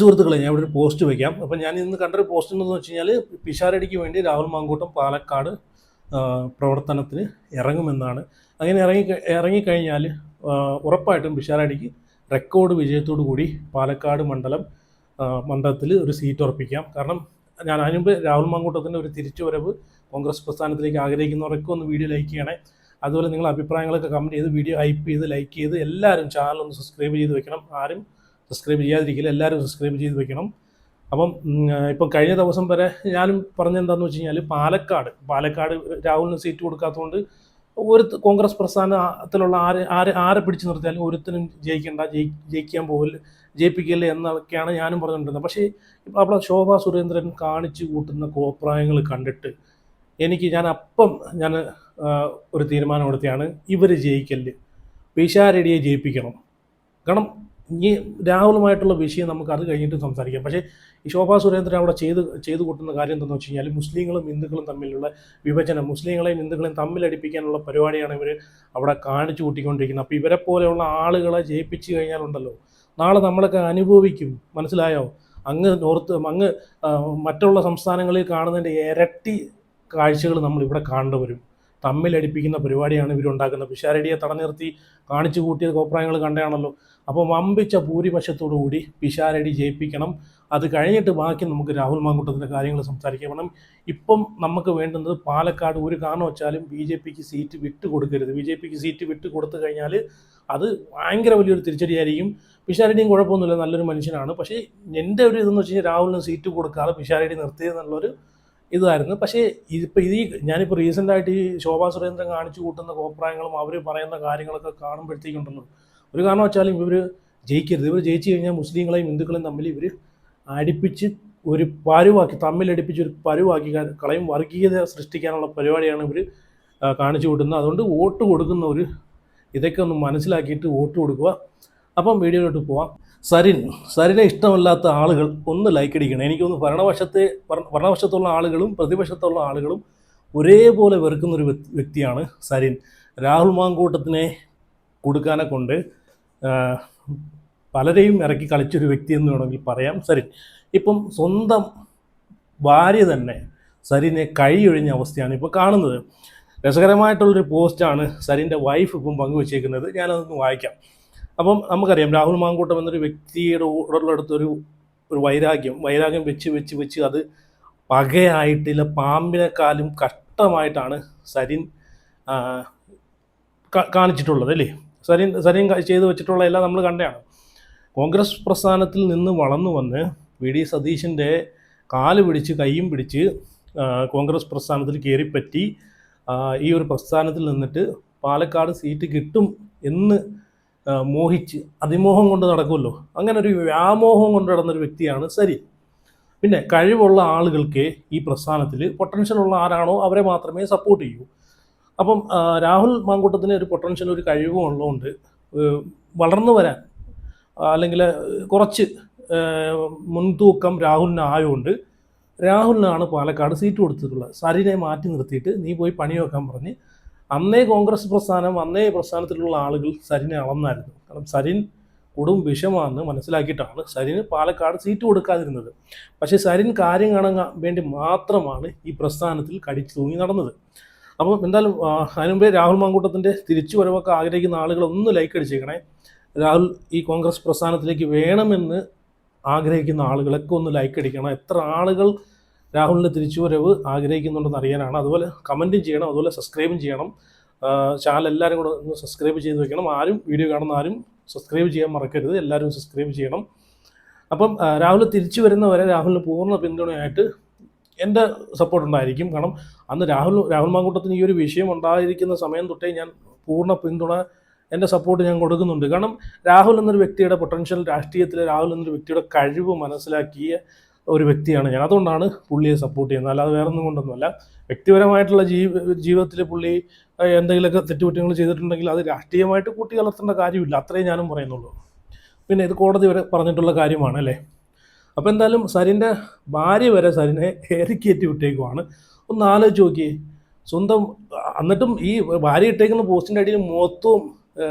സുഹൃത്തുക്കളെ, ഞാൻ ഇവിടെ ഒരു പോസ്റ്റ് വയ്ക്കാം. അപ്പം ഞാൻ ഇന്ന് കണ്ടൊരു പോസ്റ്റ് എന്ന് വെച്ച് കഴിഞ്ഞാൽ, പിഷാരടിക്ക് വേണ്ടി രാഹുൽ മാങ്കൂട്ടം പാലക്കാട് പ്രവർത്തനത്തിന് ഇറങ്ങുമെന്നാണ്. അങ്ങനെ ഇറങ്ങിക്കഴിഞ്ഞാൽ ഉറപ്പായിട്ടും പിഷാരടിക്ക് റെക്കോർഡ് വിജയത്തോടു കൂടി പാലക്കാട് മണ്ഡലത്തിൽ ഒരു സീറ്റ് ഉറപ്പിക്കാം. കാരണം ഞാൻ അതിന് മുമ്പ് രാഹുൽ മാങ്കൂട്ടത്തിൻ്റെ ഒരു തിരിച്ചുവരവ് കോൺഗ്രസ് പ്രസ്ഥാനത്തിലേക്ക് ആഗ്രഹിക്കുന്നവരൊക്കെ ഒന്ന് വീഡിയോ ലൈക്ക് ചെയ്യണേ. അതുപോലെ നിങ്ങളുടെ അഭിപ്രായങ്ങളൊക്കെ കമൻറ്റ് ചെയ്ത് വീഡിയോ ഹൈപ്പ് ചെയ്ത് ലൈക്ക് ചെയ്ത് എല്ലാവരും ചാനൽ ഒന്ന് സബ്സ്ക്രൈബ് ചെയ്ത് വെക്കണം. ആരും സബ്സ്ക്രൈബ് ചെയ്യാതിരിക്കില്ല, എല്ലാവരും സബ്സ്ക്രൈബ് ചെയ്ത് വെക്കണം. അപ്പം ഇപ്പം കഴിഞ്ഞ ദിവസം വരെ ഞാനും പറഞ്ഞെന്താണെന്ന് വെച്ച് കഴിഞ്ഞാൽ, പാലക്കാട് രാഹുലിന് സീറ്റ് കൊടുക്കാത്തതുകൊണ്ട് ഒരു കോൺഗ്രസ് പ്രസ്ഥാനത്തിലുള്ള ആരെ പിടിച്ചു നിർത്തിയാലും ഒരുത്തനും ജയിപ്പിക്കില്ല എന്നൊക്കെയാണ് ഞാനും പറഞ്ഞുകൊണ്ടിരുന്നത്. പക്ഷേ ഇപ്പോൾ അവിടെ ശോഭാ സുരേന്ദ്രൻ കാണിച്ചു കൂട്ടുന്ന കോപ്രായങ്ങൾ കണ്ടിട്ട് ഞാൻ ഒരു തീരുമാനമെടുത്തിയാണ്, ഇവർ ജയിക്കല്, പിഷാരടിയെ ജയിപ്പിക്കണം. കാരണം ഈ രാഹുലുമായിട്ടുള്ള വിഷയം നമുക്ക് അത് കഴിഞ്ഞിട്ട് സംസാരിക്കാം. പക്ഷേ ഈ ശോഭാ സുരേന്ദ്രൻ അവിടെ ചെയ്തു കൂട്ടുന്ന കാര്യം എന്താണെന്ന് വെച്ച് കഴിഞ്ഞാൽ, മുസ്ലിങ്ങളും ഹിന്ദുക്കളും തമ്മിലുള്ള വിഭജനം, മുസ്ലിങ്ങളെയും ഹിന്ദുക്കളെയും തമ്മിലടിപ്പിക്കാനുള്ള പരിപാടിയാണ് ഇവർ അവിടെ കാണിച്ചു കൂട്ടിക്കൊണ്ടിരിക്കുന്നത്. അപ്പോൾ ഇവരെ പോലെയുള്ള ആളുകളെ ജയിപ്പിച്ചു കഴിഞ്ഞാലുണ്ടല്ലോ, നാളെ നമ്മളൊക്കെ അനുഭവിക്കും. മനസ്സിലായോ? അങ്ങ് മറ്റുള്ള സംസ്ഥാനങ്ങളിൽ കാണുന്നതിൻ്റെ ഇരട്ടി കാഴ്ചകൾ നമ്മളിവിടെ കാണേണ്ടി വരും. തമ്മിലടിപ്പിക്കുന്ന പരിപാടിയാണ് ഇവരുണ്ടാക്കുന്നത്. പിഷാരടിയെ തടഞ്ഞിർത്തി കാണിച്ചു കൂട്ടിയ കോപ്രായങ്ങൾ കണ്ടാണല്ലോ. അപ്പോൾ വമ്പിച്ച ഭൂരിപക്ഷത്തോടു കൂടി പിഷാരടി ജയിപ്പിക്കണം. അത് കഴിഞ്ഞിട്ട് ബാക്കി നമുക്ക് രാഹുൽ മാങ്കൂട്ടത്തിൻ്റെ കാര്യങ്ങൾ സംസാരിക്കാം. കാരണം ഇപ്പം നമുക്ക് വേണ്ടുന്നത് പാലക്കാട് ഒരു കാരണം വെച്ചാലും BJP സീറ്റ് വിട്ടുകൊടുക്കരുത്. BJP സീറ്റ് വിട്ടുകൊടുത്തു കഴിഞ്ഞാൽ അത് ഭയങ്കര വലിയൊരു തിരിച്ചടിയായിരിക്കും. പിഷാരടിയും കുഴപ്പമൊന്നുമില്ല, നല്ലൊരു മനുഷ്യനാണ്. പക്ഷേ എൻ്റെ ഒരു ഇതെന്ന് വെച്ച് കഴിഞ്ഞാൽ, രാഹുലിന് സീറ്റ് കൊടുക്കാതെ പിഷാരടി നിർത്തിയെന്നുള്ളൊരു ഇതായിരുന്നു. പക്ഷേ ഞാനിപ്പോൾ റീസെൻ്റായിട്ട് ഈ ശോഭാ സുരേന്ദ്രൻ കാണിച്ചു കൂട്ടുന്ന കോപ്രായങ്ങളും അവർ പറയുന്ന കാര്യങ്ങളൊക്കെ കാണുമ്പോഴത്തേക്കുണ്ടല്ലോ, ഒരു കാരണം വെച്ചാലും ഇവർ ജയിക്കരുത്. ഇവർ ജയിച്ചു കഴിഞ്ഞാൽ മുസ്ലിങ്ങളെയും ഹിന്ദുക്കളെയും തമ്മിൽ ഇവർ അടുപ്പിച്ച് ഒരു തമ്മിലടിപ്പിച്ച് ഒരു പരുവാക്കി കളയും. വർഗീയത സൃഷ്ടിക്കാനുള്ള പരിപാടിയാണ് ഇവർ കാണിച്ചു കൂട്ടുന്നത്. അതുകൊണ്ട് വോട്ട് കൊടുക്കുന്നവർ ഇതൊക്കെ ഒന്ന് മനസ്സിലാക്കിയിട്ട് വോട്ട് കൊടുക്കുക. അപ്പം വീഡിയോയിലോട്ട് പോവാം. സരിനെ ഇഷ്ടമല്ലാത്ത ആളുകൾ ഒന്ന് ലൈക്ക് അടിക്കണം. എനിക്കൊന്ന് ഭരണപക്ഷത്തുള്ള ആളുകളും പ്രതിപക്ഷത്തുള്ള ആളുകളും ഒരേപോലെ വെറുക്കുന്നൊരു വ്യക്തിയാണ് സരിൻ. രാഹുൽ മാങ്കൂട്ടത്തിനെ കൊടുക്കാനെ കൊണ്ട് പലരെയും ഇറക്കി കളിച്ചൊരു വ്യക്തി എന്ന് വേണമെങ്കിൽ പറയാം സരിൻ. ഇപ്പം സ്വന്തം ഭാര്യ തന്നെ സരിനെ കഴിയൊഴിഞ്ഞ അവസ്ഥയാണ് ഇപ്പോൾ കാണുന്നത്. രസകരമായിട്ടുള്ളൊരു പോസ്റ്റാണ് സരിൻ്റെ വൈഫ് ഇപ്പം പങ്കുവച്ചേക്കുന്നത്. ഞാനതൊന്ന് വായിക്കാം. അപ്പം നമുക്കറിയാം, രാഹുൽ മാങ്കൂട്ടം എന്നൊരു വ്യക്തിയുടെ ഉടലെടുത്തൊരു വൈരാഗ്യം വെച്ച് അത് പകയായിട്ടില്ല, പാമ്പിനെക്കാളും കഷ്ടമായിട്ടാണ് സരിൻ കാണിച്ചിട്ടുള്ളത് അല്ലേ. സരിൻ ചെയ്തു വെച്ചിട്ടുള്ള എല്ലാം നമ്മൾ കണ്ടതാണ്. കോൺഗ്രസ് പ്രസ്ഥാനത്തിൽ നിന്ന് വളർന്നു വന്ന് VD സതീശൻ്റെ കാല് പിടിച്ച് കൈയും പിടിച്ച് കോൺഗ്രസ് പ്രസ്ഥാനത്തിൽ കയറിപ്പറ്റി ഈ ഒരു പ്രസ്ഥാനത്തിൽ നിന്നിട്ട് പാലക്കാട് സീറ്റ് കിട്ടും എന്ന് മോഹിച്ച് അതിമോഹം കൊണ്ട് നടക്കുമല്ലോ, അങ്ങനെ ഒരു വ്യാമോഹം കൊണ്ട് നടന്നൊരു വ്യക്തിയാണ് സരിൻ. പിന്നെ കഴിവുള്ള ആളുകൾക്ക് ഈ പ്രസ്ഥാനത്തിൽ പൊട്ടൻഷ്യലുള്ള ആരാണോ അവരെ മാത്രമേ സപ്പോർട്ട് ചെയ്യൂ. അപ്പം രാഹുൽ മാങ്കൂട്ടത്തിന് ഒരു പൊട്ടൻഷ്യൽ, ഒരു കഴിവും ഉള്ളതുകൊണ്ട് വളർന്നു വരാൻ അല്ലെങ്കിൽ കുറച്ച് മുൻതൂക്കം രാഹുലിനായതുകൊണ്ട് രാഹുലിനാണ് പാലക്കാട് സീറ്റ് കൊടുത്തിട്ടുള്ളത്. സരിനെ മാറ്റി നിർത്തിയിട്ട് നീ പോയി പണി വെക്കാൻ പറഞ്ഞ് അന്നേ കോൺഗ്രസ് പ്രസ്ഥാനത്തിലുള്ള ആളുകൾ സരിനെ അളന്നായിരുന്നു. കാരണം സരിൻ കൊടും വിഷമാണെന്ന് മനസ്സിലാക്കിയിട്ടാണ് സരിന് പാലക്കാട് സീറ്റ് കൊടുക്കാതിരുന്നത്. പക്ഷേ സരിൻ കാര്യം കാണാൻ വേണ്ടി മാത്രമാണ് ഈ പ്രസ്ഥാനത്തിൽ കടിച്ചു തൂങ്ങി നടന്നത്. അപ്പം എന്തായാലും അതിനുമുമ്പേ രാഹുൽ മാങ്കൂട്ടത്തിൻ്റെ തിരിച്ചുവരവൊക്കെ ആഗ്രഹിക്കുന്ന ആളുകൾ ഒന്ന് ലൈക്ക് അടിച്ചേക്കണേ. രാഹുൽ ഈ കോൺഗ്രസ് പ്രസ്ഥാനത്തിലേക്ക് വേണമെന്ന് ആഗ്രഹിക്കുന്ന ആളുകളൊക്കെ ഒന്ന് ലൈക്ക് അടിക്കണം. എത്ര ആളുകൾ രാഹുലിൻ്റെ തിരിച്ചുവരവ് ആഗ്രഹിക്കുന്നുണ്ടെന്ന് അറിയാനാണ്. അതുപോലെ കമൻറ്റും ചെയ്യണം, അതുപോലെ സബ്സ്ക്രൈബും ചെയ്യണം. ചാനൽ എല്ലാവരും കൂടെ ഒന്ന് സബ്സ്ക്രൈബ് ചെയ്ത് വെക്കണം. വീഡിയോ കാണുന്ന ആരും സബ്സ്ക്രൈബ് ചെയ്യാൻ മറക്കരുത്, എല്ലാവരും സബ്സ്ക്രൈബ് ചെയ്യണം. അപ്പം രാഹുൽ തിരിച്ചു വരുന്നവരെ രാഹുലിന് പൂർണ്ണ പിന്തുണയായിട്ട് എൻ്റെ സപ്പോർട്ട് ഉണ്ടായിരിക്കും. കാരണം അന്ന് രാഹുൽ മാങ്കൂട്ടത്തിന് ഈ ഒരു വിഷയം ഉണ്ടായിരിക്കുന്ന സമയം തൊട്ടേ ഞാൻ പൂർണ്ണ പിന്തുണ, എൻ്റെ സപ്പോർട്ട് ഞാൻ കൊടുക്കുന്നുണ്ട്. കാരണം രാഹുൽ എന്നൊരു വ്യക്തിയുടെ പൊട്ടൻഷ്യൽ, രാഷ്ട്രീയത്തിലെ രാഹുൽ എന്നൊരു വ്യക്തിയുടെ കഴിവ് മനസ്സിലാക്കിയ ഒരു വ്യക്തിയാണ് ഞാൻ. അതുകൊണ്ടാണ് പുള്ളിയെ സപ്പോർട്ട് ചെയ്യുന്നത്, അല്ലാതെ വേറെ ഒന്നും കൊണ്ടൊന്നുമല്ല. വ്യക്തിപരമായിട്ടുള്ള ജീവിതത്തിൽ പുള്ളി എന്തെങ്കിലുമൊക്കെ തെറ്റുകുറ്റങ്ങൾ ചെയ്തിട്ടുണ്ടെങ്കിൽ അത് രാഷ്ട്രീയമായിട്ട് കൂട്ടി കലർത്തേണ്ട കാര്യമില്ല, അത്രയും ഞാനും പറയുന്നുള്ളൂ. പിന്നെ ഇത് കോടതി വരെ പറഞ്ഞിട്ടുള്ള കാര്യമാണ് അല്ലേ. അപ്പോൾ എന്തായാലും സരിൻ്റെ ഭാര്യ വരെ സരിനെ ഏറിക്കയറ്റി വിട്ടേക്കുവാണ്. ഒന്ന് ആലോചിച്ച് നോക്കിയേ. എന്നിട്ടും ഈ ഭാര്യ ഇട്ടേക്കുന്ന പോസ്റ്റിൻ്റെ അടിയിൽ മൊത്തവും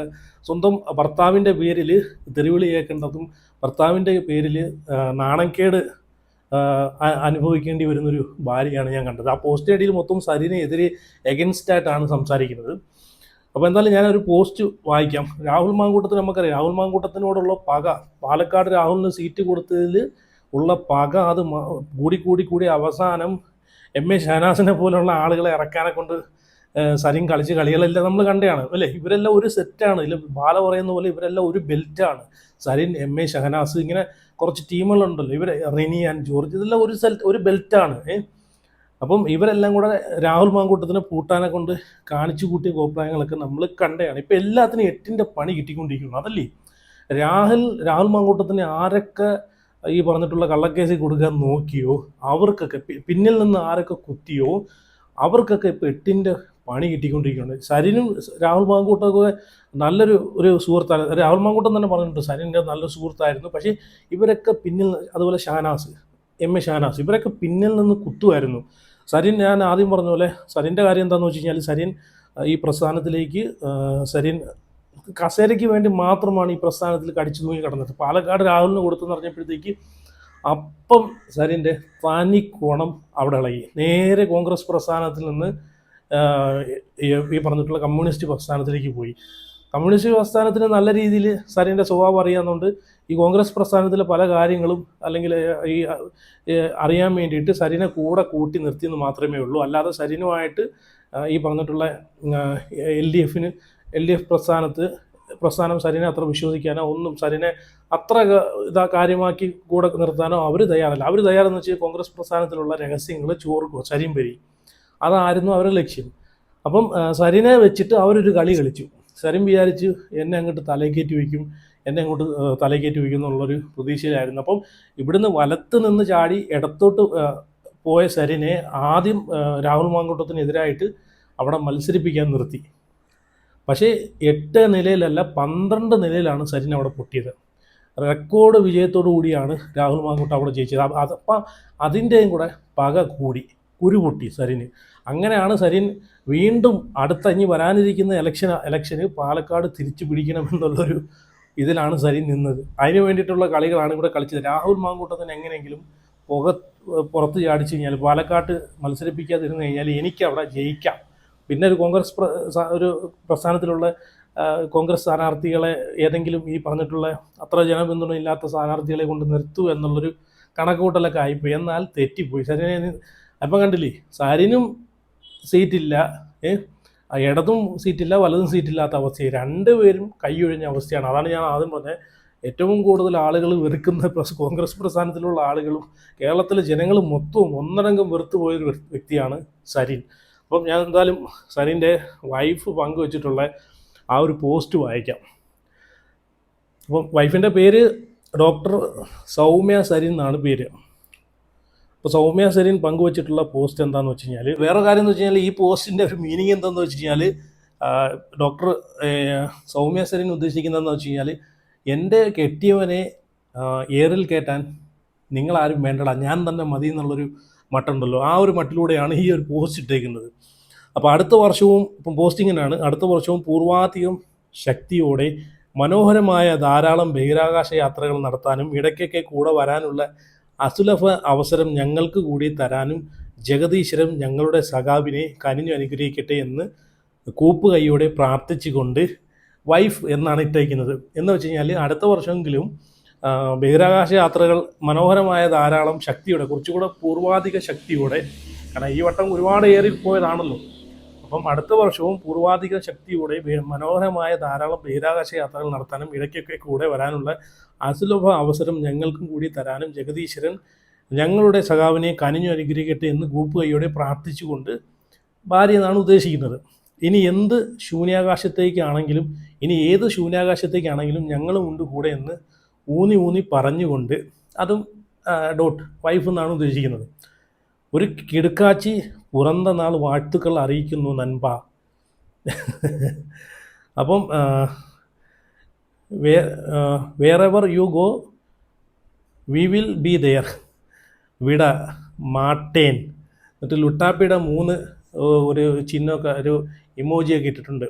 സ്വന്തം ഭർത്താവിൻ്റെ പേരിൽ തെറിവിളി കേൾക്കേണ്ടതും ഭർത്താവിൻ്റെ പേരിൽ നാണക്കേട് അനുഭവിക്കേണ്ടി വരുന്നൊരു ഭാര്യയാണ് ഞാൻ കണ്ടത്. ആ പോസ്റ്റ് ഐഡിയിൽ മൊത്തം സരിനെതിരെ എഗൻസ്റ്റ് ആയിട്ടാണ് സംസാരിക്കുന്നത്. അപ്പോൾ എന്തായാലും ഞാനൊരു പോസ്റ്റ് വായിക്കാം. രാഹുൽ മാങ്കൂട്ടത്തിന് നമുക്കറിയാം, രാഹുൽ മാങ്കൂട്ടത്തിനോടുള്ള പക, പാലക്കാട് രാഹുലിന് സീറ്റ് കൊടുത്തതിൽ ഉള്ള പക അത് കൂടി അവസാനം എം.എ. ഷഹനാസിനെ പോലുള്ള ആളുകളെ ഇറക്കാനെ കൊണ്ട് സരിൻ കളിച്ച കളികളെല്ലാം നമ്മൾ കണ്ടതാണ് അല്ലേ. ഇവരെല്ലാം ഒരു സെറ്റാണ്. ഇതിൽ ബാല പറയുന്ന പോലെ ഇവരെല്ലാം ഒരു ബെൽറ്റാണ്. സരിൻ, എം.എ. ഷഹനാസ്, ഇങ്ങനെ കുറച്ച് ടീമുകളുണ്ടല്ലോ, ഇവർ റിനി ആൻഡ് ജോർജ്, ഇതെല്ലാം ഒരു ബെൽറ്റാണ്. അപ്പം ഇവരെല്ലാം കൂടെ രാഹുൽ മാങ്കൂട്ടത്തിനെ പൂട്ടാനെ കൊണ്ട് കാണിച്ചു കൂട്ടിയ കോപ്രായങ്ങളൊക്കെ നമ്മൾ കണ്ടതാണ്. ഇപ്പം എല്ലാത്തിനും 8ന്റെ പണി കിട്ടിക്കൊണ്ടിരിക്കുന്നു അതല്ലേ. രാഹുൽ മാങ്കൂട്ടത്തിന് ആരൊക്കെ ഈ പറഞ്ഞിട്ടുള്ള കള്ളക്കേസിൽ കൊടുക്കാൻ നോക്കിയോ അവർക്കൊക്കെ, പിന്നിൽ നിന്ന് ആരൊക്കെ കുത്തിയോ അവർക്കൊക്കെ ഇപ്പോൾ 8ന്റെ പണി കിട്ടിക്കൊണ്ടിരിക്കുകയാണ്. സരിനും രാഹുൽ മാങ്കൂട്ടമൊക്കെ ഒരു സുഹൃത്താണ്. രാഹുൽ മാങ്കൂട്ടം തന്നെ പറഞ്ഞിട്ടുണ്ട് സരിൻ്റെ നല്ല സുഹൃത്തായിരുന്നു. പക്ഷേ ഇവരൊക്കെ പിന്നിൽ, അതുപോലെ ഷാനാസ്, എം.എ. ഷാനാസ്, ഇവരൊക്കെ പിന്നിൽ നിന്ന് കുത്തുമായിരുന്നു. സരിൻ, ഞാൻ ആദ്യം പറഞ്ഞ പോലെ സരിൻ്റെ കാര്യം എന്താണെന്ന് വെച്ച് കഴിഞ്ഞാൽ, സരിൻ ഈ പ്രസ്ഥാനത്തിലേക്ക് സരിൻ കസേരയ്ക്ക് വേണ്ടി മാത്രമാണ് ഈ പ്രസ്ഥാനത്തിൽ കടിച്ചു തൂങ്ങി കിടന്നത്. പാലക്കാട് രാഹുലിന് കൊടുത്തെന്ന് പറഞ്ഞപ്പോഴത്തേക്ക് അപ്പം സരിൻ്റെ തനി കോണം അവിടെ ഇളകി. നേരെ കോൺഗ്രസ് പ്രസ്ഥാനത്തിൽ നിന്ന് ഈ പറഞ്ഞിട്ടുള്ള കമ്മ്യൂണിസ്റ്റ് പ്രസ്ഥാനത്തിലേക്ക് പോയി. കമ്മ്യൂണിസ്റ്റ് പ്രസ്ഥാനത്തിന് നല്ല രീതിയിൽ സരിൻ്റെ സ്വഭാവം അറിയാവുന്നതുകൊണ്ട് ഈ കോൺഗ്രസ് പ്രസ്ഥാനത്തിലെ പല കാര്യങ്ങളും അല്ലെങ്കിൽ ഈ അറിയാൻ വേണ്ടിയിട്ട് സരിനെ കൂടെ കൂട്ടി നിർത്തിയെന്ന് മാത്രമേ ഉള്ളൂ. അല്ലാതെ സരിനുമായിട്ട് ഈ പറഞ്ഞിട്ടുള്ള LDF പ്രസ്ഥാനം സരിനെ അത്ര വിശ്വസിക്കാനോ ഒന്നും, സരിനെ അത്ര കാര്യമാക്കി കൂടെ നിർത്താനോ അവർ തയ്യാറല്ല. അവർ തയ്യാറെന്ന് വെച്ചാൽ കോൺഗ്രസ് പ്രസ്ഥാനത്തിലുള്ള രഹസ്യങ്ങൾ ചോർക്കുക, സരിൻ വരി, അതായിരുന്നു അവരുടെ ലക്ഷ്യം. അപ്പം സരിനെ വെച്ചിട്ട് അവരൊരു കളി കളിച്ചു. സരിൻ വിചാരിച്ച് എന്നെ അങ്ങോട്ട് തലകേറ്റി വയ്ക്കും എന്നുള്ളൊരു പ്രതീക്ഷയിലായിരുന്നു. അപ്പം ഇവിടുന്ന് വലത്ത് നിന്ന് ചാടി ഇടത്തോട്ട് പോയ സരിനെ ആദ്യം രാഹുൽ മാങ്കൂട്ടത്തിനെതിരായിട്ട് അവിടെ മത്സരിപ്പിക്കാൻ നിർത്തി. പക്ഷേ 8 നിലയിലല്ല 12 നിലയിലാണ് സരിൻ അവിടെ പൊട്ടിയത്. റെക്കോർഡ് വിജയത്തോടു കൂടിയാണ് രാഹുൽ മാങ്കൂട്ടം അവിടെ ജയിച്ചത്. അപ്പം അതിൻ്റെയും കൂടെ പക കൂടി, കുരുപൊട്ടി സരിന്. അങ്ങനെയാണ് സരിൻ വീണ്ടും ഇനി വരാനിരിക്കുന്ന ഇലക്ഷന് പാലക്കാട് തിരിച്ചു പിടിക്കണമെന്നുള്ളൊരു ഇതിലാണ് സരിൻ നിന്നത്. അതിന് വേണ്ടിയിട്ടുള്ള കളികളാണ് ഇവിടെ കളിച്ചത്. രാഹുൽ മാങ്കൂട്ടത്തിന് എങ്ങനെയെങ്കിലും പുറത്ത് ചാടിച്ചു കഴിഞ്ഞാൽ, പാലക്കാട്ട് മത്സരിപ്പിക്കാതിരുന്നു കഴിഞ്ഞാൽ എനിക്ക് അവിടെ ജയിക്കാം, പിന്നെ ഒരു ഒരു പ്രസ്ഥാനത്തിലുള്ള കോൺഗ്രസ് സ്ഥാനാർത്ഥികളെ ഏതെങ്കിലും ഈ പറഞ്ഞിട്ടുള്ള അത്ര ജനപിന്തുണ ഇല്ലാത്ത സ്ഥാനാർത്ഥികളെ കൊണ്ട് നിർത്തൂ എന്നുള്ളൊരു കണക്കുകൂട്ടലൊക്കെ ആയിപ്പോയി. എന്നാൽ തെറ്റിപ്പോയി. സരിനെ അപ്പം കണ്ടില്ലേ, സരിനും സീറ്റില്ല, ഇടതും സീറ്റില്ല, വലതും സീറ്റില്ലാത്ത അവസ്ഥയായി. രണ്ടുപേരും കൈയൊഴിഞ്ഞ അവസ്ഥയാണ്. അതാണ് ഞാൻ ആദ്യം പറഞ്ഞത്, ഏറ്റവും കൂടുതൽ ആളുകൾ വെറുക്കുന്ന കോൺഗ്രസ് പ്രസ്ഥാനത്തിലുള്ള ആളുകളും കേരളത്തിലെ ജനങ്ങൾ മൊത്തവും ഒന്നടങ്കം വെറുത്തു പോയൊരു വ്യക്തിയാണ് സരിൻ. അപ്പം ഞാൻ എന്തായാലും സരിൻ്റെ വൈഫ് പങ്കുവച്ചിട്ടുള്ള ആ ഒരു പോസ്റ്റ് വായിക്കാം. അപ്പം വൈഫിൻ്റെ പേര് ഡോക്ടർ സൗമ്യ സരിൻ എന്നാണ് പേര്. അപ്പോൾ സൗമ്യ സരിൻ പങ്കുവച്ചിട്ടുള്ള പോസ്റ്റ് എന്താണെന്ന് വെച്ച് കഴിഞ്ഞാൽ, വേറെ കാര്യം എന്ന് വെച്ച് കഴിഞ്ഞാൽ ഈ പോസ്റ്റിൻ്റെ ഒരു മീനിങ് എന്താണെന്ന് വെച്ച് കഴിഞ്ഞാൽ, ഡോക്ടർ സൗമ്യ സരിൻ ഉദ്ദേശിക്കുന്നതെന്ന് വെച്ച് കഴിഞ്ഞാൽ, എൻ്റെ കെട്ടിയവനെ ഏറിൽ കയറ്റാൻ നിങ്ങളാരും വേണ്ടടാ, ഞാൻ തന്നെ മതി എന്നുള്ളൊരു മട്ടുണ്ടല്ലോ, ആ ഒരു മട്ടിലൂടെയാണ് ഈ ഒരു പോസ്റ്റ് ഇട്ടേക്കുന്നത്. അപ്പോൾ അടുത്ത വർഷവും ഇപ്പം പോസ്റ്റിങ്ങിനാണ്, അടുത്ത വർഷവും പൂർവാധികം ശക്തിയോടെ മനോഹരമായ ധാരാളം ബഹിരാകാശ യാത്രകൾ നടത്താനും ഇടയ്ക്കൊക്കെ കൂടെ വരാനുള്ള അസുലഭ അവസരം ഞങ്ങൾക്ക് കൂടി തരാനും ജഗദീശ്വരൻ ഞങ്ങളുടെ സഖാവിനെ കനിഞ്ഞു അനുഗ്രഹിക്കട്ടെ എന്ന് കൂപ്പുകൈയോടെ പ്രാർത്ഥിച്ചുകൊണ്ട് വൈഫ് എന്നാണ് ഇട്ടേക്കുന്നത്. എന്ന് വെച്ച് കഴിഞ്ഞാൽ അടുത്ത വർഷമെങ്കിലും ബഹിരാകാശ യാത്രകൾ മനോഹരമായ ധാരാളം ശക്തിയോടെ, കുറച്ചുകൂടെ പൂർവാധിക ശക്തിയോടെ, കാരണം ഈ വട്ടം ഒരുപാട് ഏറിപ്പോയതാണല്ലോ, അപ്പം അടുത്ത വർഷവും പൂർവാധിക ശക്തിയോടെ മനോഹരമായ ധാരാളം ബഹിരാകാശ യാത്രകൾ നടത്താനും ഇടയ്ക്കൊക്കെ കൂടെ വരാനുള്ള അസുലഭ അവസരം ഞങ്ങൾക്കും കൂടി തരാനും ജഗദീശ്വരൻ ഞങ്ങളുടെ സഖാവിനെ കനിഞ്ഞു അനുഗ്രഹിക്കട്ടെ എന്ന് കൂപ്പുകൈയോടെ പ്രാർത്ഥിച്ചുകൊണ്ട് ഭാര്യ എന്നാണ് ഉദ്ദേശിക്കുന്നത്. ഇനി എന്ത് ശൂന്യാകാശത്തേക്കാണെങ്കിലും, ഇനി ഏത് ശൂന്യാകാശത്തേക്കാണെങ്കിലും ഞങ്ങളും ഉണ്ട് കൂടെ എന്ന് ഊന്നി പറഞ്ഞുകൊണ്ട്, അതും വൈഫ് എന്നാണ് ഉദ്ദേശിക്കുന്നത്. ഒരു കിടുക്കാച്ചി പുറந்த നാൾ വാഴ്ത്തുക്കൾ അറിയിക്കുന്നു നൻപ. അപ്പം wherever you go we will be there, വിട മാട്ടേൻ, എന്നിട്ട് ലുട്ടാപ്പിയുടെ 3 ഒരു ചിഹ്നമൊക്കെ, ഒരു ഇമോജിയൊക്കെ ഇട്ടിട്ടുണ്ട്.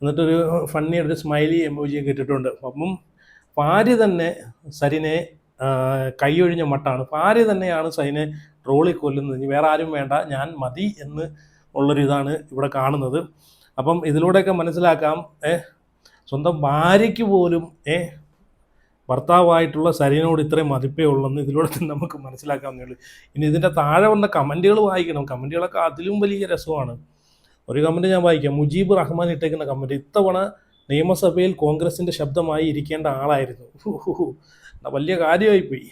എന്നിട്ടൊരു ഫണ്ണി ഒരു സ്മൈലി എമോജിയൊക്കെ ഇട്ടിട്ടുണ്ട്. അപ്പം ഭാര്യ തന്നെ സരിനെ കൈയൊഴിഞ്ഞ മട്ടാണ്. ഭാര്യ തന്നെയാണ് സരിനെ ട്രോളി കൊല്ലുന്നത്. ഇനി വേറെ ആരും വേണ്ട, ഞാൻ മതി എന്ന് ഉള്ളൊരിതാണ് ഇവിടെ കാണുന്നത്. അപ്പം ഇതിലൂടെയൊക്കെ മനസ്സിലാക്കാം സ്വന്തം ഭാര്യയ്ക്ക് പോലും ഭർത്താവായിട്ടുള്ള സരിനോട് ഇത്രയും മതിപ്പേ ഉള്ളെന്ന് ഇതിലൂടെ തന്നെ നമുക്ക് മനസ്സിലാക്കാവുന്നേ ഉള്ളൂ. ഇനി ഇതിൻ്റെ താഴെ വന്ന കമൻറ്റുകൾ വായിക്കണം. കമൻറ്റുകളൊക്കെ അതിലും വലിയ രസമാണ്. ഒരു കമൻറ്റ് ഞാൻ വായിക്കാം. മുജീബ് റഹ്മാൻ ഇട്ടേക്കുന്ന കമൻറ്റ്, ഇത്തവണ നിയമസഭയിൽ കോൺഗ്രസിൻ്റെ ശബ്ദമായി ഇരിക്കേണ്ട ആളായിരുന്നു. വലിയ കാര്യമായിപ്പോയി.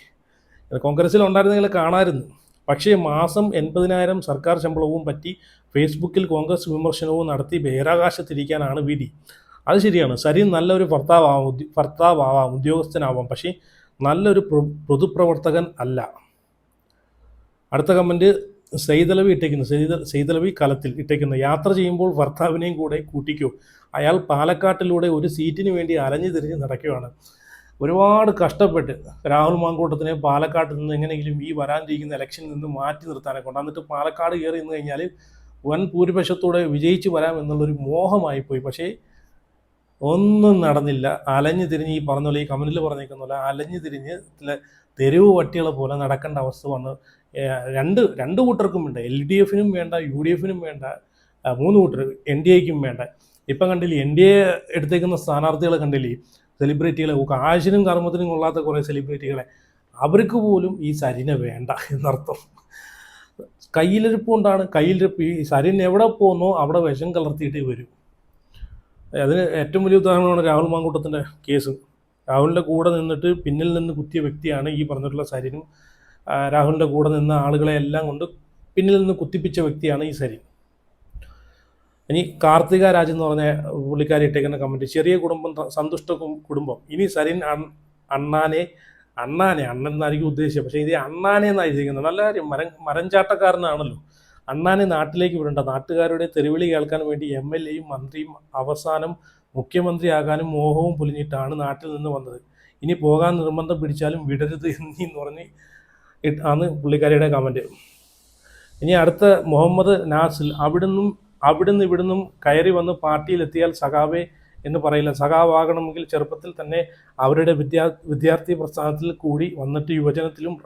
കോൺഗ്രസ്സിൽ ഉണ്ടായിരുന്നെങ്കിൽ കാണാമായിരുന്നു. പക്ഷേ മാസം 80,000 സർക്കാർ ശമ്പളവും പറ്റി ഫേസ്ബുക്കിൽ കോൺഗ്രസ് വിമർശനവും നടത്തി ബഹിരാകാശത്തിരിക്കാനാണ് വിധി. അത് ശരിയാണ്. സരിൻ നല്ലൊരു ഭർത്താവാം, ഉദ്യോഗസ്ഥനാവാം, പക്ഷേ നല്ലൊരു പൊതുപ്രവർത്തകൻ അല്ല. അടുത്ത കമൻറ്റ് സെയ്തലവി ഇട്ടേക്കുന്നു. സെയ്തലവി കലത്തിൽ ഇട്ടേക്കുന്നു. യാത്ര ചെയ്യുമ്പോൾ ഭർത്താവിനെയും കൂടെ കൂട്ടിക്കോ, അയാൾ പാലക്കാട്ടിലൂടെ ഒരു സീറ്റിന് വേണ്ടി അലഞ്ഞു തിരിഞ്ഞ് നടക്കുകയാണ്. ഒരുപാട് കഷ്ടപ്പെട്ട് രാഹുൽ മാങ്കൂട്ടത്തിനെ പാലക്കാട്ടിൽ നിന്ന് എങ്ങനെയെങ്കിലും ഈ വരാനിരിക്കുന്ന ഇലക്ഷനിൽ നിന്ന് മാറ്റി നിർത്താനൊക്കെ ഉണ്ട്. എന്നിട്ട് പാലക്കാട് കയറി നിന്ന് കഴിഞ്ഞാൽ വൻ ഭൂരിപക്ഷത്തോടെ വിജയിച്ച് വരാം എന്നുള്ളൊരു മോഹമായിപ്പോയി. പക്ഷേ ഒന്നും നടന്നില്ല. അലഞ്ഞു തിരിഞ്ഞ് ഈ പറഞ്ഞ പോലെ, ഈ കമൻറ്റിൽ പറഞ്ഞേക്കുന്ന പോലെ അലഞ്ഞു തിരിഞ്ഞ് തെരുവ് പട്ടികളെ പോലെ നടക്കേണ്ട അവസ്ഥ വന്ന് രണ്ട് കൂട്ടർക്കും വേണ്ട. LDFനും വേണ്ട, UDFനും വേണ്ട, 3 കൂട്ടർ NDAയ്ക്കും വേണ്ട. ഇപ്പം കണ്ടില്ലേ NDA എടുത്തേക്കുന്ന സ്ഥാനാർത്ഥികളെ കണ്ടില്ലേ, സെലിബ്രിറ്റികളെ, കാശിനും കർമ്മത്തിനും കൊള്ളാത്ത കുറേ സെലിബ്രിറ്റികളെ, അവർക്ക് പോലും ഈ സരിനെ വേണ്ട എന്നർത്ഥം. കയ്യിലിരിപ്പ് കൊണ്ടാണ്. കയ്യിലിരിപ്പ് ഈ സരിൻ എവിടെ പോകുന്നോ അവിടെ വിഷം കലർത്തിയിട്ടേ വരും. അതിന് ഏറ്റവും വലിയ ഉദാഹരണമാണ് രാഹുൽ മാങ്കൂട്ടത്തിൻ്റെ കേസ്. രാഹുലിൻ്റെ കൂടെ നിന്നിട്ട് പിന്നിൽ നിന്ന് കുത്തിയ വ്യക്തിയാണ് ഈ പറഞ്ഞിട്ടുള്ള സരിനും. രാഹുലിൻ്റെ കൂടെ നിന്ന ആളുകളെ എല്ലാം കൊണ്ട് പിന്നിൽ നിന്ന് കുത്തിപ്പിച്ച വ്യക്തിയാണ് ഈ സരിൻ. ഇനി കാർത്തിക രാജ് എന്ന് പറഞ്ഞ പുള്ളിക്കാരി ഇട്ടേക്കുന്ന കമൻറ്റ്, ചെറിയ കുടുംബം സന്തുഷ്ട കുടുംബം. ഇനി സരിൻ അണ്ണൻ എന്നായിരിക്കും ഉദ്ദേശിച്ചത്, പക്ഷേ ഇത് അണ്ണാനെ എന്നായിരിക്കുന്നത്. നല്ല കാര്യം. മരഞ്ചാട്ടക്കാരനാണല്ലോ. അണ്ണാനെ നാട്ടിലേക്ക് വിടേണ്ട. നാട്ടുകാരുടെ തെരുവിളി കേൾക്കാൻ വേണ്ടി MLAയും മന്ത്രിയും അവസാനം മുഖ്യമന്ത്രിയാകാനും മോഹവും പൊലിഞ്ഞിട്ടാണ് നാട്ടിൽ നിന്ന് വന്നത്. ഇനി പോകാൻ നിർബന്ധം പിടിച്ചാലും വിടരുത് എന്ന് പറഞ്ഞ് ആണ് പുള്ളിക്കാരിയുടെ കമൻറ്റ്. ഇനി അടുത്ത മുഹമ്മദ് നാസിൽ, അവിടുന്ന് ഇവിടുന്നും കയറി വന്ന് പാർട്ടിയിലെത്തിയാൽ സഖാവേ എന്ന് പറയില്ല. സഖാവാകണമെങ്കിൽ ചെറുപ്പത്തിൽ തന്നെ അവരുടെ വിദ്യാർത്ഥി പ്രസ്ഥാനത്തിൽ കൂടി വന്നിട്ട് യുവജനത്തിലും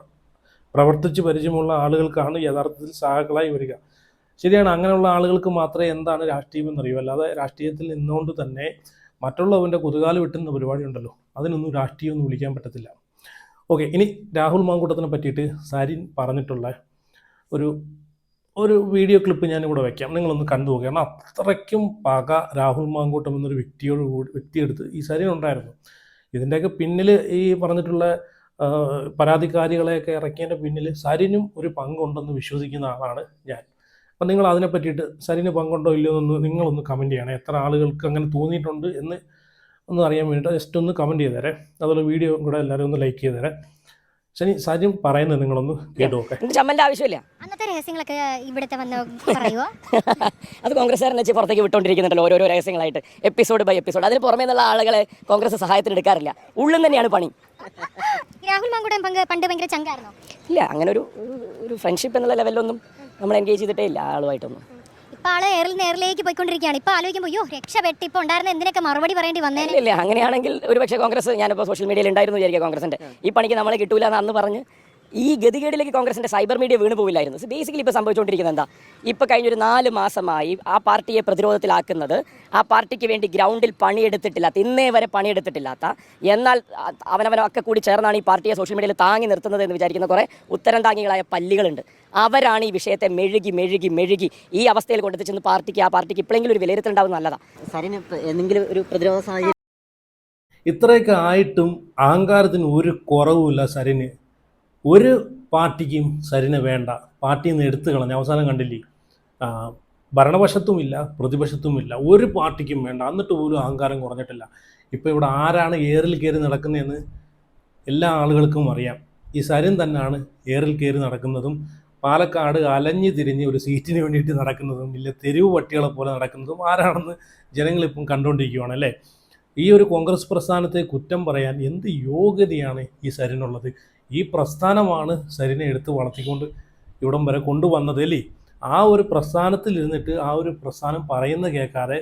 പ്രവർത്തിച്ച് പരിചയമുള്ള ആളുകൾക്കാണ് യഥാർത്ഥത്തിൽ സഹാക്കളായി വരിക. ശരിയാണ്. അങ്ങനെയുള്ള ആളുകൾക്ക് മാത്രമേ എന്താണ് രാഷ്ട്രീയം എന്നറിയൂ. അല്ലാതെ രാഷ്ട്രീയത്തിൽ നിന്നുകൊണ്ട് തന്നെ മറ്റുള്ളവൻ്റെ കുതുകാല് വെട്ടുന്ന പരിപാടി ഉണ്ടല്ലോ, അതിനൊന്നും രാഷ്ട്രീയം ഒന്നും വിളിക്കാൻ പറ്റത്തില്ല. ഓക്കെ, ഇനി രാഹുൽ മാങ്കൂട്ടത്തിനെ പറ്റിയിട്ട് സരിൻ പറഞ്ഞിട്ടുള്ള ഒരു വീഡിയോ ക്ലിപ്പ് ഞാനിവിടെ വയ്ക്കാം. നിങ്ങളൊന്ന് കണ്ടു നോക്കുക. കാരണം അത്രയ്ക്കും പക രാഹുൽ മാങ്കൂട്ടം എന്നൊരു വ്യക്തിയെടുത്ത് ഈ സരിൻ ഉണ്ടായിരുന്നു. ഇതിൻ്റെയൊക്കെ പിന്നിൽ ഈ പറഞ്ഞിട്ടുള്ള പരാതിക്കാരികളെയൊക്കെ ഇറക്കിയതിൻ്റെ പിന്നിൽ സരിനും ഒരു പങ്കുണ്ടെന്ന് വിശ്വസിക്കുന്ന ആളാണ് ഞാൻ. അപ്പം നിങ്ങൾ അതിനെ പറ്റിയിട്ട് സരിന് പങ്കുണ്ടോ ഇല്ലയോ എന്ന് നിങ്ങളൊന്ന് കമൻറ്റ് ചെയ്യണേ. എത്ര ആളുകൾക്ക് അങ്ങനെ തോന്നിയിട്ടുണ്ട് എന്ന് ഒന്ന് അറിയാൻ വേണ്ടിയിട്ട് ജസ്റ്റ് ഒന്ന് കമൻറ്റ് ചെയ്തേരെ. അതുപോലെ വീഡിയോ കൂടെ എല്ലാവരും ഒന്ന് ലൈക്ക് ചെയ്തേരെ. ശരി, സരിൻ പറയുന്നത് നിങ്ങളൊന്ന് കേട്ടു നോക്കെ. ചമ്മന്റെ ആവശ്യമില്ല. അന്നത്തെ രഹസ്യങ്ങളൊക്കെ ഇവിടുത്തെ വന്ന് പറയുമോ? അത് കോൺഗ്രസ്സുകാരനെ വെച്ച് പുറത്തേക്ക് വിട്ടുകൊണ്ടിരിക്കുന്നുണ്ടല്ലോ, ഓരോരോ രഹസ്യങ്ങളായിട്ട് എപ്പിസോഡ് ബൈ എപ്പിസോഡ്. അതിന് പുറമേ നിന്നുള്ള ആളുകളെ കോൺഗ്രസ് സഹായത്തിന് എടുക്കാറില്ല. ഉള്ളിൽ തന്നെയാണ് പണി. രാഹുൽ മാങ്കൂട്ടം പണ്ട് ഭയങ്കര ചങ്കായിരുന്നോ? ഇല്ല, അങ്ങനെ ഒരു ഫ്രണ്ട്ഷിപ്പ് എന്നുള്ള ലെവലിലൊന്നും നമ്മൾ എൻഗേജ് ചെയ്തിട്ടേ ഇല്ല ആളുമായിട്ടൊന്നും. ഇപ്പൊ ആള് നേരിലേക്ക് പോയിക്കൊണ്ടിരിക്കുകയാണ്. ഇപ്പൊ ആലോചിക്കുമ്പോൾ അയ്യോ രക്ഷപ്പെട്ട് ഇപ്പൊ ഉണ്ടായിരുന്ന എന്തിനൊക്കെ മറുപടി പറയേണ്ടി വന്നേ. ഇല്ല, അങ്ങനെയാണെങ്കിൽ ഒരു പക്ഷേ കോൺഗ്രസ്, ഞാനിപ്പോൾ സോഷ്യൽ മീഡിയയിൽ ഉണ്ടായിരുന്നു വിചാരിക്കുക, കോൺഗ്രസിന്റെ ഈ പണിക്ക് നമ്മളെ കിട്ടൂല എന്ന് അന്ന് പറഞ്ഞ് ഈ ഗതികേടിലേക്ക് കോൺഗ്രസിന്റെ സൈബർ മീഡിയ വീണ് പോവില്ലായിരുന്നു. ബേസിക്കലി ഇപ്പോൾ സംഭവിച്ചുകൊണ്ടിരിക്കുന്നത് എന്താ, ഇപ്പോൾ കഴിഞ്ഞൊരു 4 മാസമായി ആ പാർട്ടിയെ പ്രതിരോധത്തിലാക്കുന്നത്, ആ പാർട്ടിക്ക് വേണ്ടി ഗ്രൗണ്ടിൽ പണിയെടുത്തിട്ടില്ലാത്ത, ഇന്നേ വരെ പണിയെടുത്തിട്ടില്ലാത്ത, എന്നാൽ അവനവനൊക്കെ കൂടി ചേർന്നാണ് ഈ പാർട്ടിയെ സോഷ്യൽ മീഡിയയിൽ താങ്ങി നിർത്തുന്നത് എന്ന് വിചാരിക്കുന്ന കുറേ ഉത്തരം താങ്ങികളായ പല്ലികളുണ്ട്. അവരാണ് ഈ വിഷയത്തെ മെഴുകി ഈ അവസ്ഥയിൽ കൊണ്ടെത്തിച്ചെന്ന് ആ പാർട്ടിക്ക് ഇപ്പോഴെങ്കിലും ഒരു വിലയിരുത്തലുണ്ടാവുന്ന നല്ലതാണ്. സരിന് എന്തെങ്കിലും ഒരു പ്രതിരോധ സാഹചര്യം ഇത്രയൊക്കെ ആയിട്ടും അഹങ്കാരത്തിന് ഒരു കുറവുമില്ല സരിന്. ഒരു പാർട്ടിക്കും സരിനെ വേണ്ട. പാർട്ടിയിൽ നിന്ന് എടുത്തു കളഞ്ഞ അവസാനം കണ്ടില്ലേ, ഭരണപക്ഷത്തുമില്ല പ്രതിപക്ഷത്തുമില്ല, ഒരു പാർട്ടിക്കും വേണ്ട. എന്നിട്ട് പോലും അഹങ്കാരം കുറഞ്ഞിട്ടില്ല. ഇപ്പോൾ ഇവിടെ ആരാണ് ഏറിൽ കയറി നടക്കുന്നതെന്ന് എല്ലാ ആളുകൾക്കും അറിയാം. ഈ സരിൻ തന്നെയാണ് ഏറിൽ കയറി നടക്കുന്നതും പാലക്കാട് അലഞ്ഞു തിരിഞ്ഞ് ഒരു സീറ്റിന് വേണ്ടിയിട്ട് നടക്കുന്നതും ഇല്ല തെരുവ് പട്ടികളെ പോലെ നടക്കുന്നതും ആരാണെന്ന് ജനങ്ങളിപ്പം കണ്ടുകൊണ്ടിരിക്കുകയാണ് അല്ലേ. ഈ ഒരു കോൺഗ്രസ് പ്രസ്ഥാനത്തെ കുറ്റം പറയാൻ എന്ത് യോഗ്യതയാണ് ഈ സരിനുള്ളത്? ഈ പ്രസ്ഥാനമാണ് സരിനെ എടുത്ത് വളർത്തിക്കൊണ്ട് ഇവിടം വരെ കൊണ്ടുവന്നത് അല്ലേ. ആ ഒരു പ്രസ്ഥാനത്തിൽ ഇരുന്നിട്ട് ആ ഒരു പ്രസ്ഥാനം പറയുന്ന കേൾക്കാതെ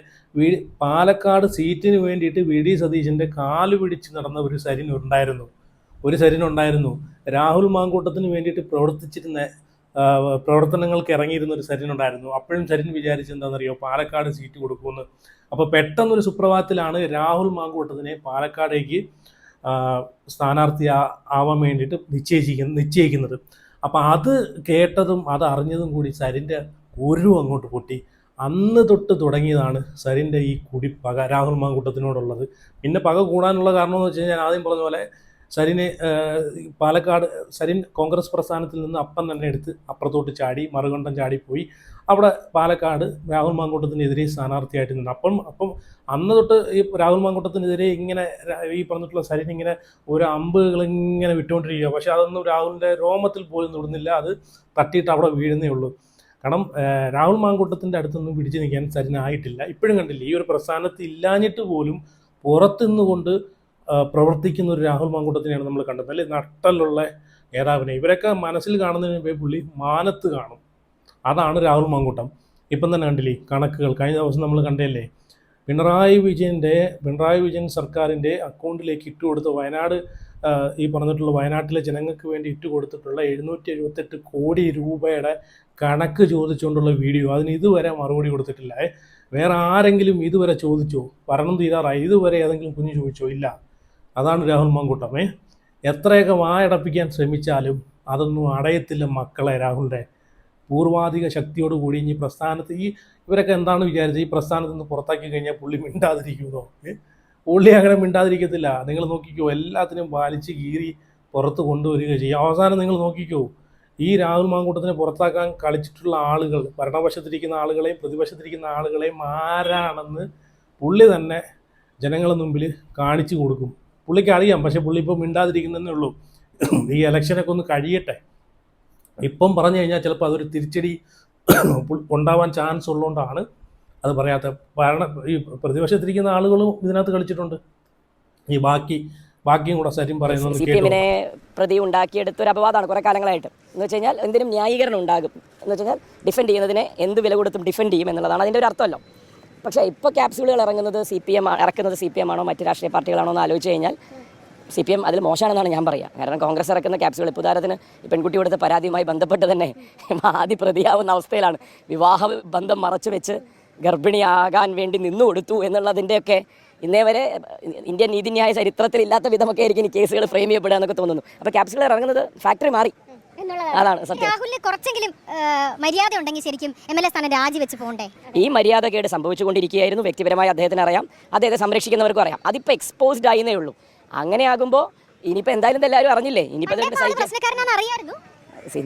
പാലക്കാട് സീറ്റിന് വേണ്ടിയിട്ട് വി ഡി സതീശൻ്റെ കാല് പിടിച്ച് നടന്ന ഒരു സരിനുണ്ടായിരുന്നു. രാഹുൽ മാങ്കൂട്ടത്തിന് വേണ്ടിയിട്ട് പ്രവർത്തനങ്ങൾക്ക് ഇറങ്ങിയിരുന്ന ഒരു സരിനുണ്ടായിരുന്നു. അപ്പോഴും സരിൻ വിചാരിച്ചെന്താണെന്നറിയോ, പാലക്കാട് സീറ്റ് കൊടുക്കുമെന്ന്. അപ്പോൾ പെട്ടെന്നൊരു സുപ്രഭാതത്തിലാണ് രാഹുൽ മാങ്കൂട്ടത്തിനെ പാലക്കാടേക്ക് സ്ഥാനാർത്ഥി ആവാൻ വേണ്ടിയിട്ട് നിശ്ചയിക്കുന്നത്. അപ്പം അത് കേട്ടതും അത് അറിഞ്ഞതും കൂടി സരിൻ്റെ ഒരു അങ്ങോട്ട് പൊട്ടി. അന്ന് തൊട്ട് തുടങ്ങിയതാണ് സരിൻ്റെ ഈ പക രാഹുൽ മാങ്കൂട്ടത്തിനോടുള്ളത്. പിന്നെ പക കൂടാനുള്ള കാരണം എന്ന് വെച്ച് കഴിഞ്ഞാൽ ഞാൻ ആദ്യം പറഞ്ഞ പോലെ സരിൻ കോൺഗ്രസ് പ്രസ്ഥാനത്തിൽ നിന്ന് അപ്പം തന്നെ എടുത്ത് അപ്പുറത്തോട്ട് ചാടി, മറുകണ്ഠം ചാടിപ്പോയി. അവിടെ പാലക്കാട് രാഹുൽ മാങ്കൂട്ടത്തിനെതിരെ സ്ഥാനാർത്ഥിയായിട്ട് നിന്ന്. അപ്പം അന്ന് തൊട്ട് ഈ രാഹുൽ മാങ്കൂട്ടത്തിനെതിരെ ഇങ്ങനെ ഈ പറഞ്ഞിട്ടുള്ള സരിൻ ഇങ്ങനെ ഓരോ അമ്പുകൾ ഇങ്ങനെ വിട്ടുകൊണ്ടിരിക്കുക. പക്ഷെ അതൊന്നും രാഹുലിൻ്റെ രോമത്തിൽ പോലും തൊടുന്നില്ല. അത് തട്ടിയിട്ട് അവിടെ വീഴുന്നേ ഉള്ളൂ. കാരണം രാഹുൽ മാങ്കൂട്ടത്തിൻ്റെ അടുത്തൊന്നും പിടിച്ചു നിൽക്കാൻ സരിനായിട്ടില്ല. ഇപ്പോഴും കണ്ടില്ല, ഈ ഒരു പ്രസ്ഥാനത്തിൽ ഇല്ലാഞ്ഞിട്ട് പോലും പുറത്തുനിന്നുകൊണ്ട് പ്രവർത്തിക്കുന്ന ഒരു രാഹുൽ മാങ്കൂട്ടത്തിനെയാണ് നമ്മൾ കണ്ടത്. അല്ലെ, നട്ടലുള്ള നേതാവിനെ. ഇവരൊക്കെ മനസ്സിൽ കാണുന്നതിന് മുമ്പേ പുള്ളി മാനത്ത് കാണും. അതാണ് രാഹുൽ മാങ്കൂട്ടം. ഇപ്പം തന്നെ കണ്ടില്ലേ കണക്കുകൾ, കഴിഞ്ഞ ദിവസം നമ്മൾ കണ്ടല്ലേ, പിണറായി വിജയൻ സർക്കാരിൻ്റെ അക്കൗണ്ടിലേക്ക് ഇട്ടുകൊടുത്ത വയനാട്, ഈ പറഞ്ഞിട്ടുള്ള വയനാട്ടിലെ ജനങ്ങൾക്ക് വേണ്ടി ഇട്ടുകൊടുത്തിട്ടുള്ള 778 കോടി രൂപയുടെ കണക്ക് ചോദിച്ചുകൊണ്ടുള്ള വീഡിയോ, അതിന് ഇതുവരെ മറുപടി കൊടുത്തിട്ടില്ല. വേറെ ആരെങ്കിലും ഇതുവരെ ചോദിച്ചോ? ഭരണം തീരാറായി, ഇതുവരെ ഏതെങ്കിലും കുഞ്ഞ് ചോദിച്ചോ? ഇല്ല. അതാണ് രാഹുൽ മാങ്കൂട്ടം. എത്രയൊക്കെ വായടപ്പിക്കാൻ ശ്രമിച്ചാലും അതൊന്നും അടയത്തില്ല മക്കളെ. രാഹുലിൻ്റെ പൂർവാധിക ശക്തിയോട് കൂടി ഈ പ്രസ്ഥാനത്ത് ഇവരൊക്കെ എന്താണ് വിചാരിച്ചത്, ഈ പ്രസ്ഥാനത്ത് നിന്ന് പുറത്താക്കി കഴിഞ്ഞാൽ പുള്ളി മിണ്ടാതിരിക്കുമോ? പുള്ളി അങ്ങനെ മിണ്ടാതിരിക്കത്തില്ല. നിങ്ങൾ നോക്കിക്കോ, എല്ലാത്തിനും വലിച്ച് കീറി പുറത്ത് കൊണ്ടുവരിക ചെയ്യും. അവസാനം നിങ്ങൾ നോക്കിക്കോ, ഈ രാഹുൽ മാങ്കൂട്ടത്തിനെ പുറത്താക്കാൻ കളിച്ചിട്ടുള്ള ആളുകൾ, ഭരണപക്ഷത്തിരിക്കുന്ന ആളുകളെയും പ്രതിപക്ഷത്തിരിക്കുന്ന ആളുകളെയും ആരാണെന്ന് പുള്ളി തന്നെ ജനങ്ങളുടെ മുമ്പിൽ കാണിച്ചു കൊടുക്കും. പുള്ളിക്ക് അറിയാം, പക്ഷെ പുള്ളി ഇപ്പോൾ മിണ്ടാതിരിക്കുന്നതേ ഉള്ളൂ. ഈ ഇലക്ഷനൊക്കെ ഒന്ന് കഴിയട്ടെ. ഇപ്പം പറഞ്ഞു കഴിഞ്ഞാൽ ചിലപ്പോൾ അതൊരു തിരിച്ചടി ഉണ്ടാവാൻ ചാൻസ് ഉള്ളതുകൊണ്ടാണ് അത് പറയാത്ത. ഈ പ്രതിപക്ഷത്തിരിക്കുന്ന ആളുകളും ഇതിനകത്ത് കളിച്ചിട്ടുണ്ട്. ഈ ബാക്കിയും കൂടെ സരിൻ പറയുന്നത് സിപിഎമ്മിനെ പ്രതി ഉണ്ടാക്കിയെടുത്തൊരു അപവാദമാണ് കുറേ കാലങ്ങളായിട്ട്. എന്ന് വെച്ച് കഴിഞ്ഞാൽ എന്തിനും ന്യായീകരണം ഉണ്ടാകും. എന്ന് വെച്ച് കഴിഞ്ഞാൽ ഡിഫെൻഡ് ചെയ്യുന്നതിനെ എന്ത് വില കൊടുത്തും ഡിഫെൻഡ് ചെയ്യും എന്നുള്ളതാണ് അതിൻ്റെ ഒരു അർത്ഥമല്ലോ. പക്ഷേ ഇപ്പോൾ ക്യാപ്സ്യൂളുകൾ ഇറക്കുന്നത് സി പി എം ആണോ മറ്റ് രാഷ്ട്രീയ പാർട്ടികളാണോ എന്ന് ആലോചിച്ച് കഴിഞ്ഞാൽ CPM അതിൽ മോശമാണെന്നാണ് ഞാൻ പറയുക. കാരണം കോൺഗ്രസ് ഇറക്കുന്ന ക്യാപ്സ്യൂൾ, ഇപ്പോൾ ഉദാഹരണത്തിന് ഈ പെൺകുട്ടി കൊടുത്ത പരാതിയുമായി ബന്ധപ്പെട്ട് തന്നെ ആദ്യ പ്രതിയാവുന്ന അവസ്ഥയിലാണ്. വിവാഹ ബന്ധം മറച്ചു വെച്ച് ഗർഭിണിയാകാൻ വേണ്ടി നിന്നു കൊടുത്തു എന്നുള്ളതിൻ്റെയൊക്കെ ഇന്നേ വരെ ഇന്ത്യൻ നീതിന്യായ ചരിത്രത്തിലില്ലാത്ത വിധമൊക്കെ ആയിരിക്കും ഈ കേസുകൾ ഫ്രെയിം ചെയ്യപ്പെടുക എന്നൊക്കെ തോന്നുന്നു. അപ്പോൾ ക്യാപ്സ്യൂൾ ഇറങ്ങുന്നത് ഫാക്ടറി മാറി. അതാണ് സത്യം. രാഹുലിന് കുറച്ചെങ്കിലും മര്യാദ ഉണ്ടെങ്കിൽ ശരിക്കും MLA സ്ഥാനം രാജിവെച്ച് പോകണ്ടേ? ഈ മര്യാദകേട് സംഭവിച്ചുകൊണ്ടിരിക്കുകയായിരുന്നു. വ്യക്തിപരമായി അദ്ദേഹത്തിന് അറിയാം, അദ്ദേഹത്തെ സംരക്ഷിക്കുന്നവർക്കും അറിയാം. അതിപ്പോൾ എക്സ്പോസ്ഡ് ആയിന്നേ ഉള്ളൂ. അങ്ങനെയാകുമ്പോൾ ഇനിയിപ്പോൾ എന്തായാലും എല്ലാവരും അറിഞ്ഞില്ലേ. ഇനിയിപ്പോൾ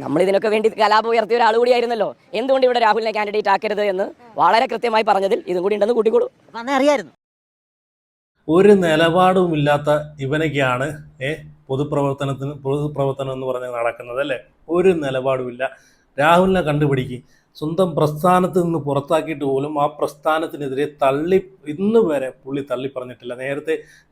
നമ്മളിതിനൊക്കെ വേണ്ടി കലാപം ഉയർത്തിയ ഒരാൾ കൂടിയായിരുന്നല്ലോ. എന്തുകൊണ്ട് ഇവിടെ രാഹുലിനെ കാൻഡിഡേറ്റ് ആക്കരുത് എന്ന് വളരെ കൃത്യമായി പറഞ്ഞതിൽ ഇതും കൂടി ഉണ്ടെന്ന് കൂട്ടിക്കോളൂ. അറിയായിരുന്നു. ഒരു നിലപാടുമില്ലാത്ത ഇവനൊക്കെയാണ് പൊതുപ്രവർത്തനം എന്ന് പറഞ്ഞ് നടക്കുന്നത്, അല്ലേ? ഒരു നിലപാടുമില്ല. രാഹുലിനെ കണ്ടുപിടിക്കും. സ്വന്തം പ്രസ്ഥാനത്ത് നിന്ന് പുറത്താക്കിയിട്ട് പോലും ആ പ്രസ്ഥാനത്തിനെതിരെ ഇന്ന് വരെ പുള്ളി തള്ളി പറഞ്ഞിട്ടില്ല.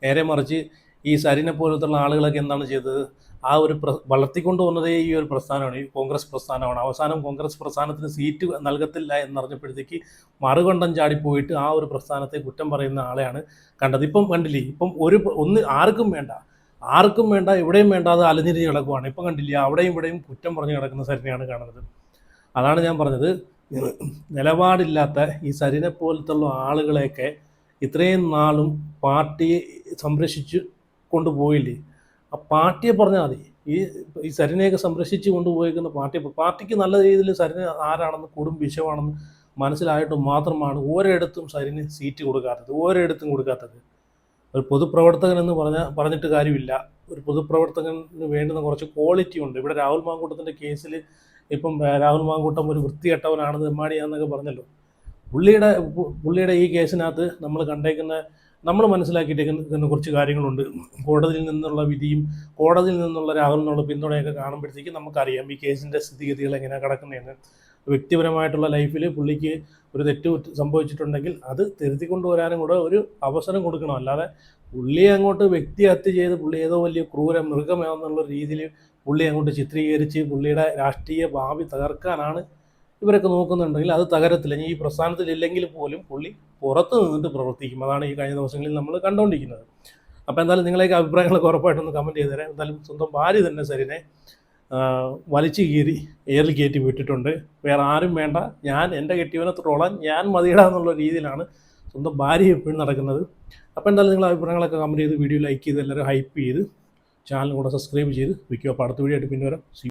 നേരെ മറിച്ച് ഈ സരിനെ പോലത്തുള്ള ആളുകളൊക്കെ എന്താണ് ചെയ്തത്? ആ ഒരു വളർത്തിക്കൊണ്ട് വന്നതേ ഈ ഒരു പ്രസ്ഥാനമാണ്, ഈ കോൺഗ്രസ് പ്രസ്ഥാനമാണ്. അവസാനം കോൺഗ്രസ് പ്രസ്ഥാനത്തിന് സീറ്റ് നൽകത്തില്ല എന്നറിഞ്ഞപ്പോഴത്തേക്ക് മറുകണ്ഠം ചാടിപ്പോയിട്ട് ആ ഒരു പ്രസ്ഥാനത്തെ കുറ്റം പറയുന്ന ആളെയാണ് കണ്ടത്. ഇപ്പം കണ്ടില്ലേ, ഇപ്പം ആർക്കും വേണ്ട, എവിടെയും വേണ്ടാതെ അലഞ്ഞിരിഞ്ഞ് കിടക്കുവാണ്. ഇപ്പം കണ്ടില്ലേ, അവിടെയും ഇവിടെയും കുറ്റം പറഞ്ഞ് കിടക്കുന്ന സരിനെയാണ് കാണുന്നത്. അതാണ് ഞാൻ പറഞ്ഞത്, നിലപാടില്ലാത്ത ഈ സരിനെ പോലത്തുള്ള ആളുകളെയൊക്കെ ഇത്രയും നാളും പാർട്ടിയെ സംരക്ഷിച്ച് കൊണ്ടുപോയില്ലേ? ആ പാർട്ടിയെ പറഞ്ഞാൽ മതി. ഈ സരിനെയൊക്കെ സംരക്ഷിച്ച് കൊണ്ടുപോയിരിക്കുന്ന പാർട്ടിക്ക് നല്ല രീതിയിൽ സരിന് ആരാണെന്ന് വിഷയമാണെന്ന് മനസ്സിലായിട്ട് മാത്രമാണ് ഒരിടത്തും സരിന് സീറ്റ് കൊടുക്കാത്തത്. ഒരു പൊതുപ്രവർത്തകൻ എന്ന് പറഞ്ഞിട്ട് കാര്യമില്ല. ഒരു പൊതുപ്രവർത്തകന് വേണ്ടുന്ന കുറച്ച് ക്വാളിറ്റി ഉണ്ട്. ഇവിടെ രാഹുൽ മാങ്കൂട്ടത്തിൻ്റെ കേസിൽ ഇപ്പം രാഹുൽ മാങ്കൂട്ടം ഒരു വൃത്തികെട്ടവനാണെന്ന് എമ്മാടിയാന്നൊക്കെ പറഞ്ഞല്ലോ. പുള്ളിയുടെ ഈ കേസിനകത്ത് നമ്മൾ മനസ്സിലാക്കിയിട്ടേക്കുന്ന കുറച്ച് കാര്യങ്ങളുണ്ട്. കോടതിയിൽ നിന്നുള്ള വിധിയും കോടതിയിൽ നിന്നുള്ള രാഹുലിനുള്ള പിന്തുണയൊക്കെ കാണുമ്പോഴത്തേക്ക് നമുക്കറിയാം ഈ കേസിൻ്റെ സ്ഥിതിഗതികൾ എങ്ങനെയാണ് കിടക്കുന്നതെന്ന്. വ്യക്തിപരമായിട്ടുള്ള ലൈഫിൽ പുള്ളിക്ക് ഒരു തെറ്റ് സംഭവിച്ചിട്ടുണ്ടെങ്കിൽ അത് തിരുത്തിക്കൊണ്ട് വരാനും കൂടെ ഒരു അവസരം കൊടുക്കണം. അല്ലാതെ പുള്ളിയെ അങ്ങോട്ട് വ്യക്തിഹത്യ ചെയ്ത് പുള്ളി ഏതോ വലിയ ക്രൂര മൃഗമെന്നുള്ള രീതിയിൽ പുള്ളി അങ്ങോട്ട് ചിത്രീകരിച്ച് പുള്ളിയുടെ രാഷ്ട്രീയ ഭാവി തകർക്കാനാണ് ഇവരൊക്കെ നോക്കുന്നുണ്ടെങ്കിൽ അത് തകരത്തില്ല. ഈ പ്രസ്ഥാനത്തിലില്ലെങ്കിൽ പോലും പുള്ളി പുറത്ത് നിന്നിട്ട് പ്രവർത്തിക്കും. അതാണ് ഈ കഴിഞ്ഞ ദിവസങ്ങളിൽ നമ്മൾ കണ്ടുകൊണ്ടിരിക്കുന്നത്. അപ്പോൾ എന്തായാലും നിങ്ങളെയൊക്കെ അഭിപ്രായങ്ങളൊക്കെ ഉറപ്പായിട്ടൊന്ന് കമൻറ്റ് ചെയ്ത് തരാം. എന്തായാലും സ്വന്തം ഭാര്യ തന്നെ സരിനെ വലിച്ചു കീറി എയറിൽ കയറ്റി വിട്ടിട്ടുണ്ട്. വേറെ ആരും വേണ്ട, ഞാൻ എൻ്റെ കെട്ടിയവനെ തൊട്ടോളാൻ ഞാൻ മതിയിടാന്നുള്ള രീതിയിലാണ് സ്വന്തം ഭാര്യ എപ്പോഴും നടക്കുന്നത്. അപ്പോൾ എന്തായാലും നിങ്ങളുടെ അഭിപ്രായങ്ങളൊക്കെ കമൻറ്റ് ചെയ്ത് വീഡിയോ ലൈക്ക് ചെയ്ത് എല്ലാവരും ഹൈപ്പ് ചെയ്ത് ചാനൽ കൂടെ സബ്സ്ക്രൈബ് ചെയ്ത് വയ്ക്കുക. അപ്പോൾ അടുത്ത വീഡിയോ ആയിട്ട് പിന്നെ വരാം.